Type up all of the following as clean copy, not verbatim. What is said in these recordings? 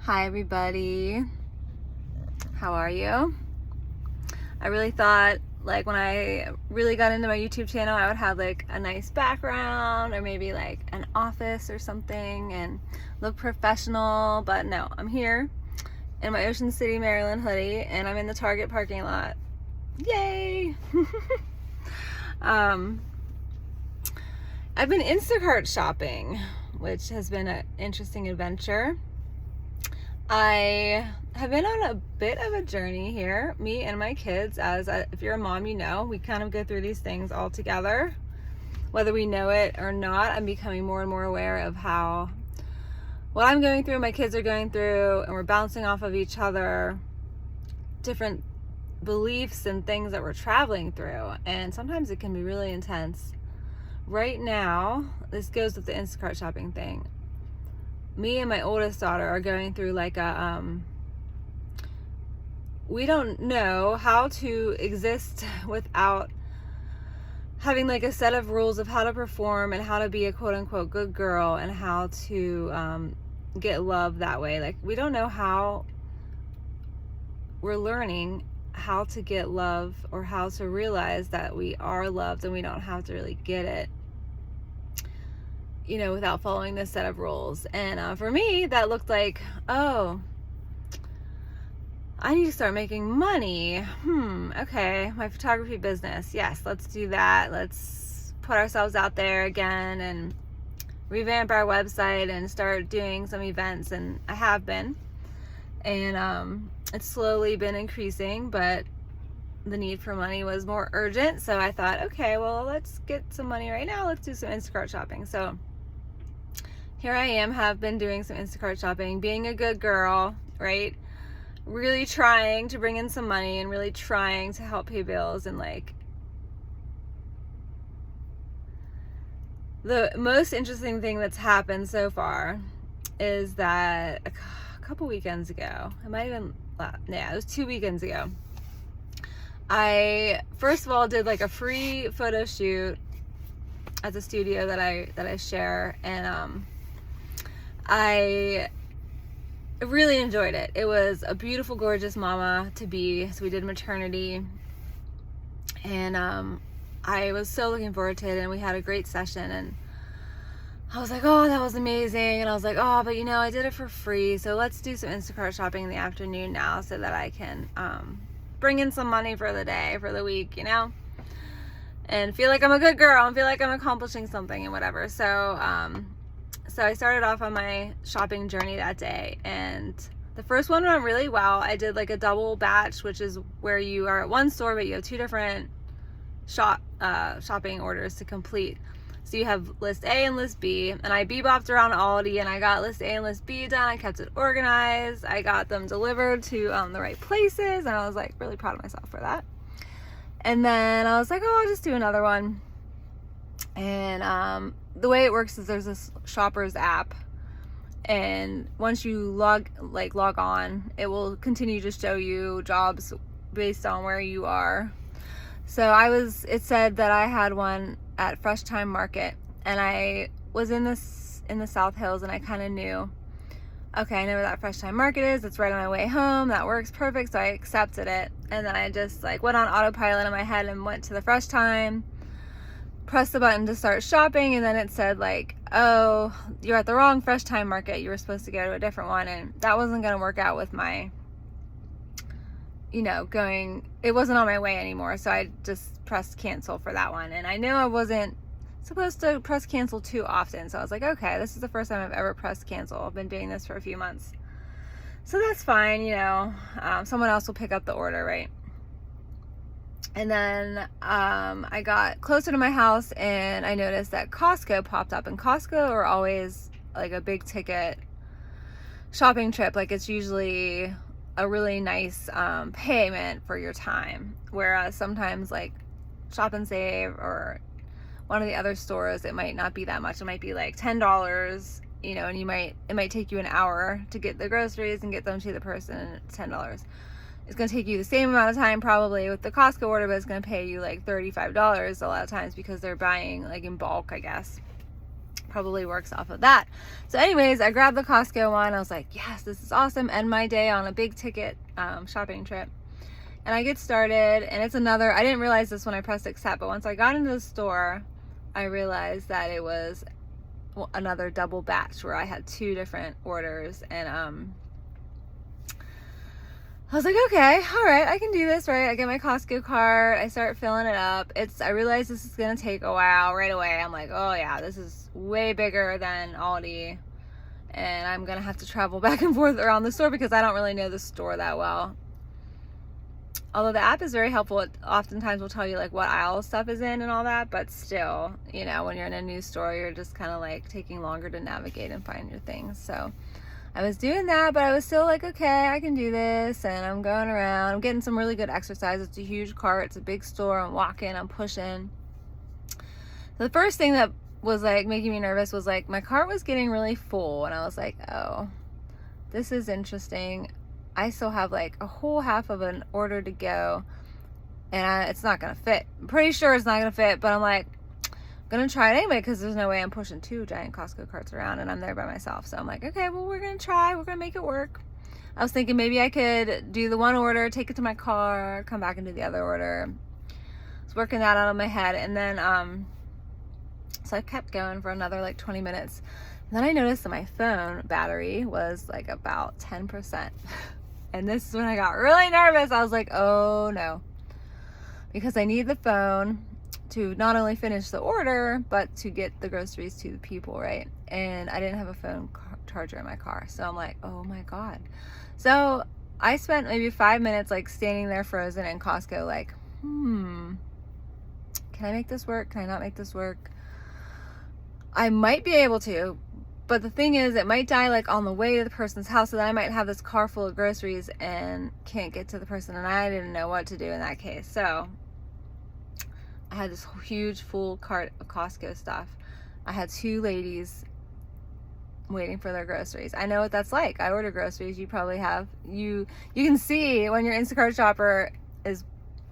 Hi everybody, how are you? I really thought like when I really got into my YouTube channel I would have like a nice background or maybe like an office or something and look professional, but no, I'm here in my Ocean City, Maryland hoodie and I'm in the Target parking lot. Yay! I've been Instacart shopping, which has been an interesting adventure. I have been on a bit of a journey here, me and my kids, if you're a mom, you know, we kind of go through these things all together. Whether we know it or not, I'm becoming more and more aware of how what I'm going through, my kids are going through, and we're bouncing off of each other, different beliefs and things that we're traveling through. And sometimes it can be really intense. Right now, this goes with the Instacart shopping thing. Me and my oldest daughter are going through like we don't know how to exist without having like a set of rules of how to perform and how to be a quote unquote good girl and how to get love that way. Like we don't know how. We're learning how to get love or how to realize that we are loved and we don't have to really get it, you know, without following this set of rules. And for me, that looked like, oh, I need to start making money. Okay, my photography business. Yes, let's do that. Let's put ourselves out there again and revamp our website and start doing some events. And I have been. And it's slowly been increasing, but the need for money was more urgent. So I thought, okay, well, let's get some money right now. Let's do some Instacart shopping. So here I am, have been doing some Instacart shopping, being a good girl, right? Really trying to bring in some money and really trying to help pay bills. And like the most interesting thing that's happened so far is that a couple weekends ago, it was 2 weekends ago, I first of all did like a free photo shoot at the studio that I share, and I really enjoyed it. It was a beautiful, gorgeous mama to be. So we did maternity, and I was so looking forward to it, and we had a great session, and I was like, oh, that was amazing. And I was like, oh, but you know, I did it for free, so let's do some Instacart shopping in the afternoon now so that I can bring in some money for the day, for the week, you know, and feel like I'm a good girl and feel like I'm accomplishing something and whatever. So I started off on my shopping journey that day, and the first one went really well. I did like a double batch, which is where you are at one store, but you have two different shopping orders to complete. So you have list A and list B, and I bebopped around Aldi and I got list A and list B done. I kept it organized. I got them delivered to the right places, and I was like really proud of myself for that. And then I was like, oh, I'll just do another one. And the way it works is there's this Shoppers app, and once you log on, it will continue to show you jobs based on where you are. So it said that I had one at Fresh Time Market, and I was in the South Hills, and I kind of knew, okay, I know where that Fresh Time Market is. It's right on my way home. That works perfect. So I accepted it, and then I just like went on autopilot in my head and went to the Fresh Time, pressed the button to start shopping, and then it said like, oh, you're at the wrong Fresh Time Market. You were supposed to go to a different one, and that wasn't going to work out with my, you know, it wasn't on my way anymore. So I just pressed cancel for that one. And I knew I wasn't supposed to press cancel too often. So I was like, okay, this is the first time I've ever pressed cancel. I've been doing this for a few months. So that's fine, you know, someone else will pick up the order, right? And then I got closer to my house and I noticed that Costco popped up, and Costco are always like a big ticket shopping trip. Like it's usually a really nice payment for your time, whereas sometimes like Shop and Save or one of the other stores, it might not be that much. It might be like $10, you know, and it might take you an hour to get the groceries and get them to the person, and it's $10. It's going to take you the same amount of time probably with the Costco order, but it's going to pay you like $35 a lot of times because they're buying like in bulk, I guess. probably works off of that. So anyways, I grabbed the Costco one. I was like, yes, this is awesome. End my day on a big ticket shopping trip. And I get started, and it's another, I didn't realize this when I pressed accept, but once I got into the store, I realized that it was another double batch where I had 2 different orders. And I was like, okay, all right, I can do this, right? I get my Costco cart, I start filling it up. I realize this is gonna take a while. Right away, I'm like, oh yeah, this is way bigger than Aldi, and I'm gonna have to travel back and forth around the store because I don't really know the store that well. Although the app is very helpful, it oftentimes will tell you like what aisle stuff is in and all that, but still, you know, when you're in a new store, you're just kind of like taking longer to navigate and find your things. So I was doing that, but I was still like, okay, I can do this. And I'm going around, I'm getting some really good exercise. It's a huge cart, it's a big store, I'm walking, I'm pushing. So the first thing that was like making me nervous was like my cart was getting really full, and I was like, oh, this is interesting. I still have like a whole half of an order to go, and it's not gonna fit. I'm pretty sure it's not gonna fit, but I'm like, I'm gonna try it anyway because there's no way I'm pushing 2 giant Costco carts around and I'm there by myself. So I'm like, okay, well, we're gonna try, we're gonna make it work. I was thinking maybe I could do the one order, take it to my car, come back and do the other order. I was working that out of my head, and then so I kept going for another like 20 minutes. And then I noticed that my phone battery was like about 10%. And this is when I got really nervous. I was like, oh no. Because I need the phone to not only finish the order, but to get the groceries to the people, right? And I didn't have a phone charger in my car. So I'm like, oh my God. So I spent maybe 5 minutes like standing there frozen in Costco like, can I make this work? Can I not make this work? I might be able to, but the thing is, it might die like on the way to the person's house, so then I might have this car full of groceries and can't get to the person, and I didn't know what to do in that case. So I had this huge full cart of Costco stuff. I had 2 ladies waiting for their groceries. I know what that's like. I order groceries. You probably have. You can see when your Instacart shopper is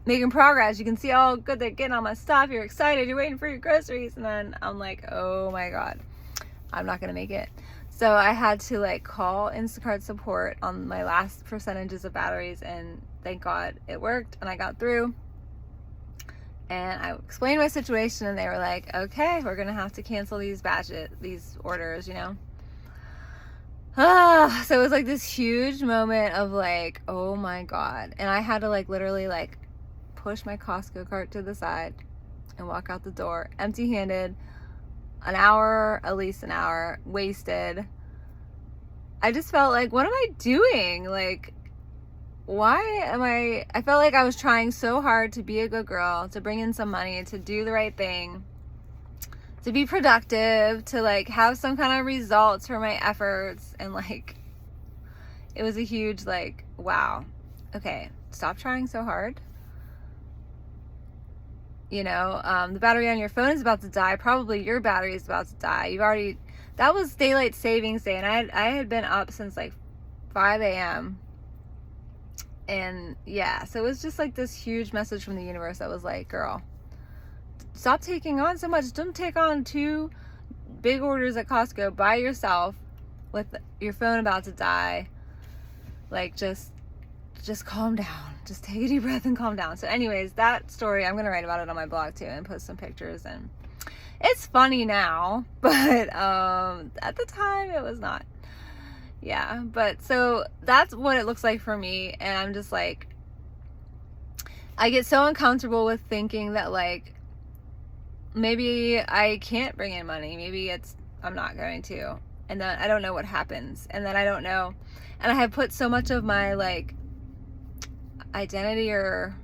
making progress. You can see, oh, good, they're getting all my stuff. You're excited. You're waiting for your groceries. And then I'm like, oh my God, I'm not going to make it. So I had to like call Instacart support on my last percentages of batteries, and thank God it worked and I got through. And I explained my situation, and they were like, okay, we're going to have to cancel these orders, you know. So it was like this huge moment of like, oh my God. And I had to like literally like push my Costco cart to the side and walk out the door empty-handed. At least an hour wasted. I just felt like, what am I doing? Like, I felt like I was trying so hard to be a good girl, to bring in some money, to do the right thing, to be productive, to like have some kind of results for my efforts. And like, it was a huge like, wow, okay, stop trying so hard. You know, the battery on your phone is about to die. Probably your battery is about to die. That was daylight savings day, and I had been up since like 5 a.m. And yeah, so it was just like this huge message from the universe that was like, girl, stop taking on so much. Don't take on 2 big orders at Costco by yourself with your phone about to die. Like, just calm down. Just take a deep breath and calm down. So anyways, that story, I'm going to write about it on my blog too and post some pictures. And it's funny now, but at the time it was not. Yeah, but so that's what it looks like for me. And I'm just like, I get so uncomfortable with thinking that like, maybe I can't bring in money. Maybe I'm not going to. And then I don't know what happens. And then I don't know. And I have put so much of my like identity or,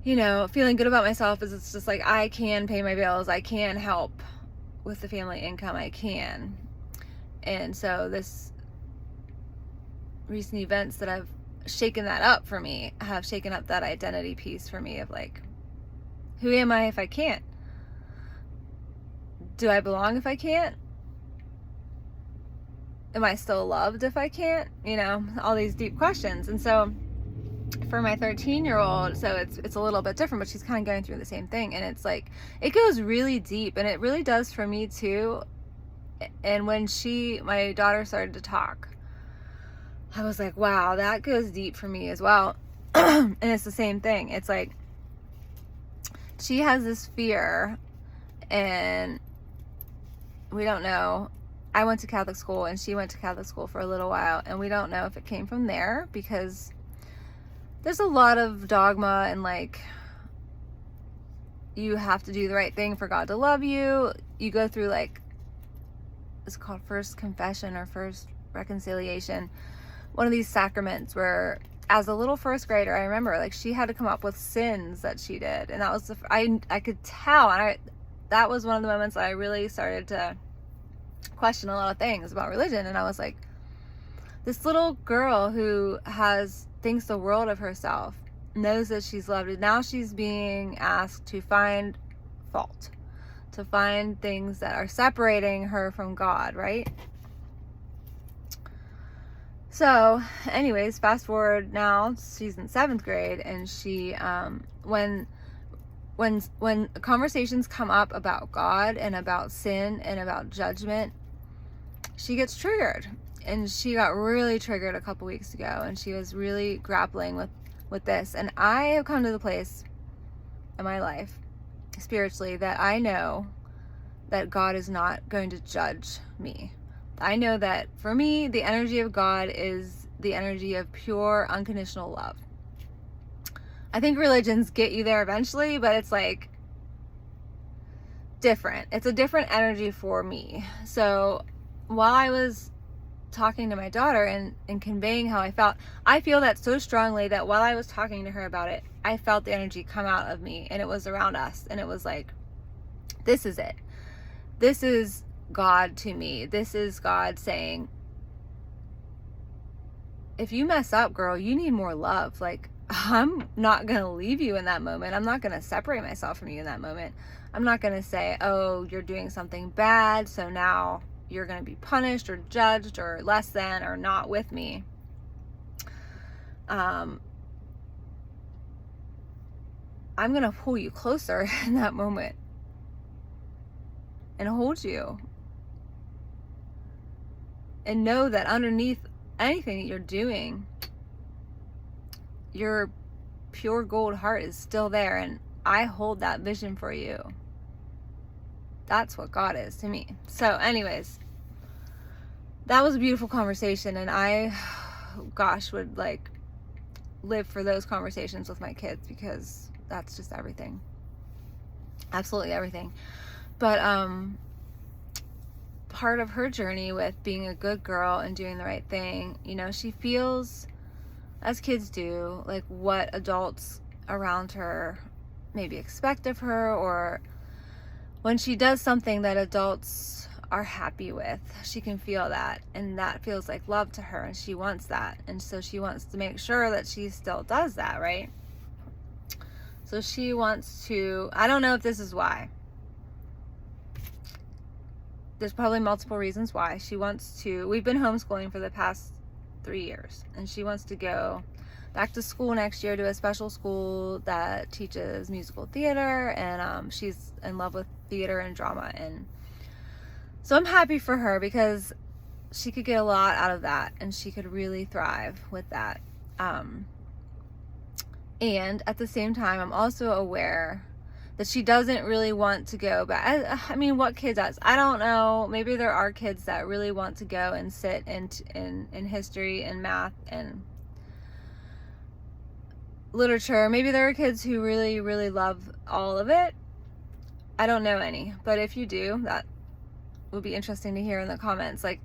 you know, feeling good about myself is it's just like, I can pay my bills. I can help with the family income. I can. And so this recent events that have shaken that up for me have shaken up that identity piece for me of like, who am I if I can't? Do I belong if I can't? Am I still loved if I can't? You know, all these deep questions. And so for my 13-year-old, so it's a little bit different, but she's kind of going through the same thing, and it's like it goes really deep, and it really does for me too. And when my daughter started to talk, I was like, wow, that goes deep for me as well. And it's the same thing. It's like she has this fear, and we don't know. I went to Catholic school and she went to Catholic school for a little while, and we don't know if it came from there, because there's a lot of dogma and like you have to do the right thing for God to love you. You go through like, it's called first confession or first reconciliation, one of these sacraments where as a little first grader, I remember like she had to come up with sins that she did, and that was I could tell, and that was one of the moments that I really started to question a lot of things about religion. And I was like, this little girl who thinks the world of herself, knows that she's loved, and now she's being asked to find fault, to find things that are separating her from God, right? So anyways, fast forward now, she's in 7th grade, and she when conversations come up about God and about sin and about judgment, she gets triggered. And she got really triggered a couple weeks ago, and she was really grappling with this. And I have come to the place in my life spiritually that I know that God is not going to judge me. I know that for me, the energy of God is the energy of pure unconditional love. I think religions get you there eventually, but it's like different. It's a different energy for me. So while I was talking to my daughter and conveying how I feel that so strongly that while I was talking to her about it, I felt the energy come out of me, and it was around us, and it was like, this is it. This is God to me. This is God saying, if you mess up, girl, you need more love. Like, I'm not going to leave you in that moment. I'm not going to separate myself from you in that moment. I'm not going to say, oh, you're doing something bad, so now you're going to be punished or judged or less than or not with me. I'm going to pull you closer in that moment and hold you, and know that underneath anything that you're doing, your pure gold heart is still there, and I hold that vision for you. That's what God is to me. So anyways, that was a beautiful conversation, and I, gosh, would like live for those conversations with my kids, because that's just everything. Absolutely everything. But part of her journey with being a good girl and doing the right thing, you know, she feels, as kids do, like what adults around her maybe expect of her, or when she does something that adults are happy with, she can feel that, and that feels like love to her, and she wants that, and so she wants to make sure that she still does that, right? So she wants to, I don't know if this is why. There's probably multiple reasons why. She wants to, we've been homeschooling for the past 3 years, and she wants to go back to school next year to a special school that teaches musical theater, and she's in love with theater and drama, and so I'm happy for her, because she could get a lot out of that, and she could really thrive with that. And at the same time, I'm also aware that she doesn't really want to go back. I mean, what kid does? I don't know. Maybe there are kids that really want to go and sit in history and math and literature. Maybe there are kids who really, really love all of it. I don't know any, but if you do, that would be interesting to hear in the comments. Like,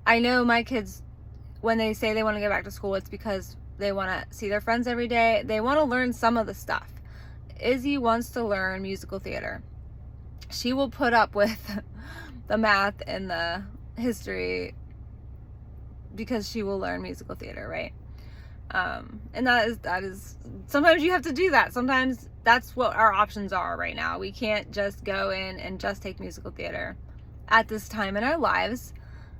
I know my kids, when they say they want to go back to school, it's because they want to see their friends every day. They want to learn some of the stuff. Izzy wants to learn musical theater. She will put up with the math and the history because she will learn musical theater, right? And that is sometimes you have to do that. Sometimes that's what our options are right now. We can't just go in and just take musical theater at this time in our lives.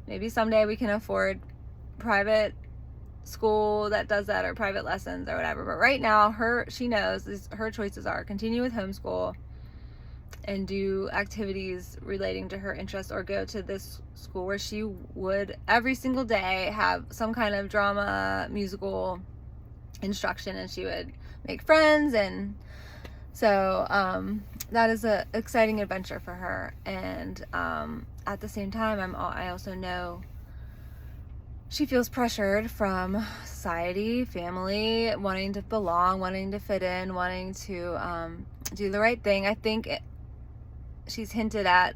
Maybe someday we can afford private school that does that or private lessons or whatever. But right now, she knows her choices are continue with homeschool and do activities relating to her interests, or go to this school where she would every single day have some kind of drama, musical instruction, and she would make friends. And so that is a exciting adventure for her. And at the same time, I also know she feels pressured from society, family, wanting to belong, wanting to fit in, wanting to do the right thing. I think she's hinted at,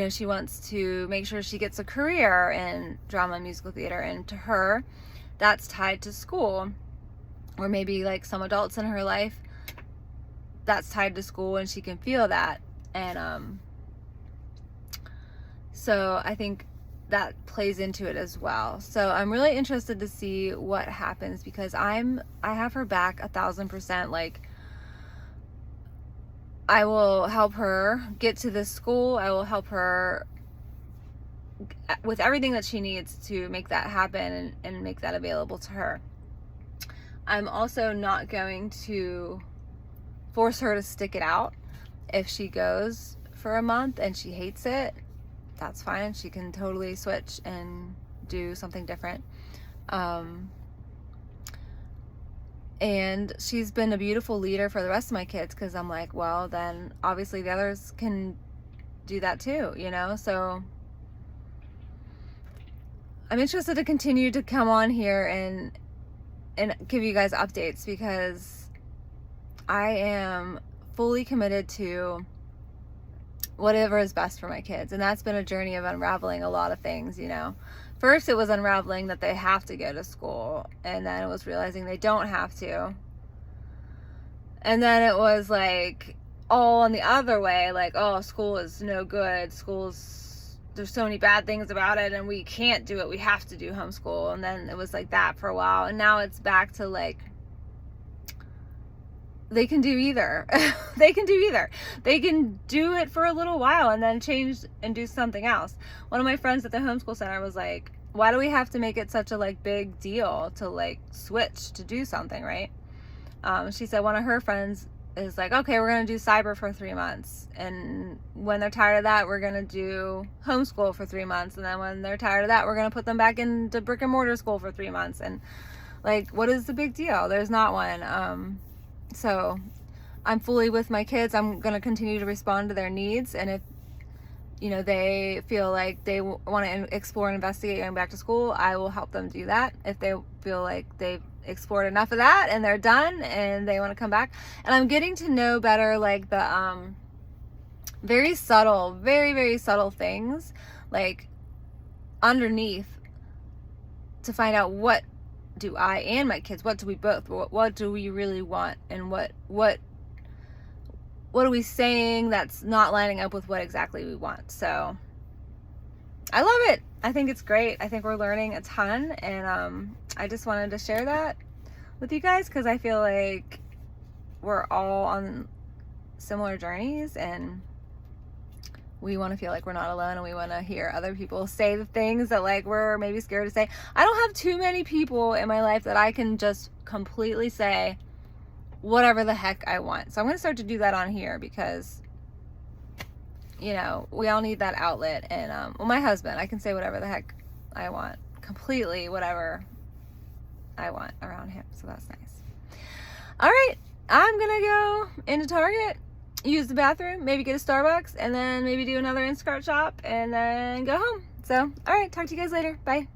she wants to make sure she gets a career in drama and musical theater, and to her, that's tied to school. Or maybe like some adults in her life, that's tied to school, and she can feel that. And so I think that plays into it as well. So I'm really interested to see what happens, because I have her back 1,000%. Like, I will help her get to this school. I will help her with everything that she needs to make that happen and make that available to her. I'm also not going to force her to stick it out. If she goes for a month and she hates it, that's fine. She can totally switch and do something different. And she's been a beautiful leader for the rest of my kids, because I'm like, well, then obviously the others can do that too, So I'm interested to continue to come on here and give you guys updates, because I am fully committed to whatever is best for my kids. And that's been a journey of unraveling a lot of things, First, it was unraveling that they have to go to school, and then it was realizing they don't have to. And then it was like all on the other way, like, oh, school is no good. There's so many bad things about it, and we can't do it. We have to do homeschool. And then it was like that for a while. And now it's back to like, they can do either. They can do either. They can do it for a little while and then change and do something else. One of my friends at the homeschool center was like, why do we have to make it such a like big deal to like switch to do something, right? She said one of her friends is like, okay, we're going to do cyber for 3 months. And when they're tired of that, we're going to do homeschool for 3 months. And then when they're tired of that, we're going to put them back into brick and mortar school for 3 months. And like, what is the big deal? There's not one. So I'm fully with my kids. I'm going to continue to respond to their needs. And if, they feel like they want to explore and investigate going back to school, I will help them do that. If they feel like they've explored enough of that and they're done and they want to come back. And I'm getting to know better, like the very subtle, very, very subtle things, like underneath, to find out what do I and my kids, what do we both, what do we really want, and what are we saying that's not lining up with what exactly we want. So I love it. I think it's great. I think we're learning a ton, and I just wanted to share that with you guys, because I feel like we're all on similar journeys, and we want to feel like we're not alone, and we want to hear other people say the things that like we're maybe scared to say. I don't have too many people in my life that I can just completely say whatever the heck I want. So I'm going to start to do that on here, because we all need that outlet. And well, my husband, I can say whatever the heck I want, completely whatever I want around him. So that's nice. All right, I'm going to go into Target, use the bathroom, maybe get a Starbucks, and then maybe do another Instacart shop, and then go home. So, all right, talk to you guys later. Bye.